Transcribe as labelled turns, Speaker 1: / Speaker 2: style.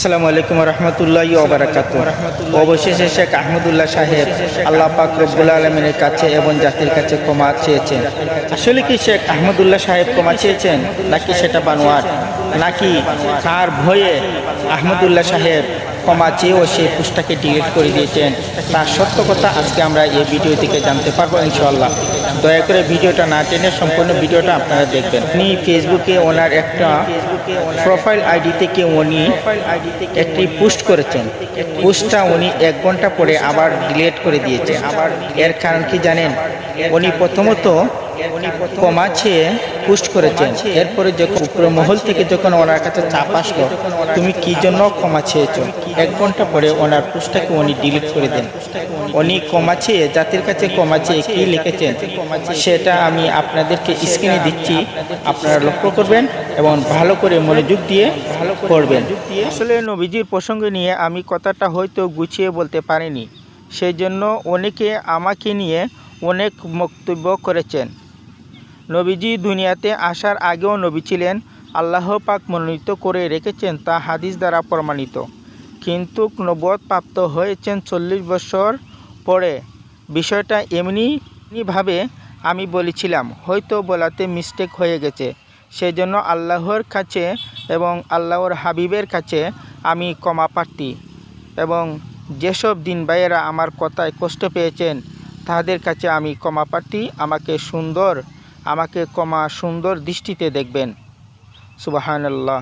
Speaker 1: আসসালামু আলাইকুম রহমতুল্লাহি ওয়া বারাকাতুহু। অবশেষে শেখ আহমদুল্লাহ সাহেব আল্লাহ পাক রব্বুল আলামিনের কাছে এবং জাতির কাছে ক্ষমা চেয়েছেন। আসলে কি শেখ আহমদুল্লাহ সাহেব ক্ষমা চেয়েছেন, নাকি সেটা বানোয়াট, নাকি তার ভয়ে আহমদুল্লাহ সাহেব ক্ষমা চেয়েও সেই পোস্টটাকে ডিলিট করে দিয়েছেন? তার সত্য কথা আজকে আমরা এই ভিডিও থেকে জানতে পারবো ইনশাআল্লাহ। দয়া করে ভিডিওটা না টেনে সম্পূর্ণ ভিডিওটা আপনারা দেখবেন। উনি ফেসবুকে ওনার একটা প্রোফাইল আইডি থেকে উনি একটি পোস্ট করেছেন। পোস্টটা উনি 1 ঘন্টা পরে আবার ডিলিট করে দিয়েছেন। এর কারণ কি জানেন? উনি প্রথমত ক্ষমা চেয়ে পোস্ট করেছেন, এরপরে যখন উপর মহল থেকে যখন ওনার কাছে চাপ আসলো তুমি কি জন্য ক্ষমা চেয়েছো, 1 ঘন্টা পরে ওনার পোস্টটাকে উনি ডিলিট করে দেন। উনি ক্ষমা চেয়ে জাতির কাছে ক্ষমা চেয়ে কি লিখেছেন সেটা আমি আপনাদেরকে স্ক্রিনে দিচ্ছি, আপনারা লক্ষ্য করবেন এবং ভালো করে মনোযোগ দিয়ে পড়বেন। আসলে নবীজির প্রসঙ্গ নিয়ে আমি কথাটা হয়তো গুছিয়ে বলতে পারিনি, সেই জন্য অনেকে আমাকে নিয়ে অনেক বক্তব্য করেছেন। নবীজি দুনিয়াতে আসার আগেও নবী ছিলেন, আল্লাহ পাক মনোনীত করে রেখেছেন, তা হাদিস দ্বারা প্রমাণিত। কিন্তু নবুয়ত প্রাপ্ত হয়েছেন 40 বছর পরে। বিষয়টা এমনিভাবে আমি বলেছিলাম, হয়তো বলাতে মিস্টেক হয়ে গেছে, সেই জন্য আল্লাহর কাছে এবং আল্লাহর হাবিবের কাছে আমি ক্ষমা প্রার্থী। এবং যেসব দিন ভাইয়েরা আমার কথায় কষ্ট পেয়েছেন তাদের কাছে আমি ক্ষমা প্রার্থী। আমাকে ক্ষমা সুন্দর দৃষ্টিতে দেখবেন। সুবহানাল্লাহ।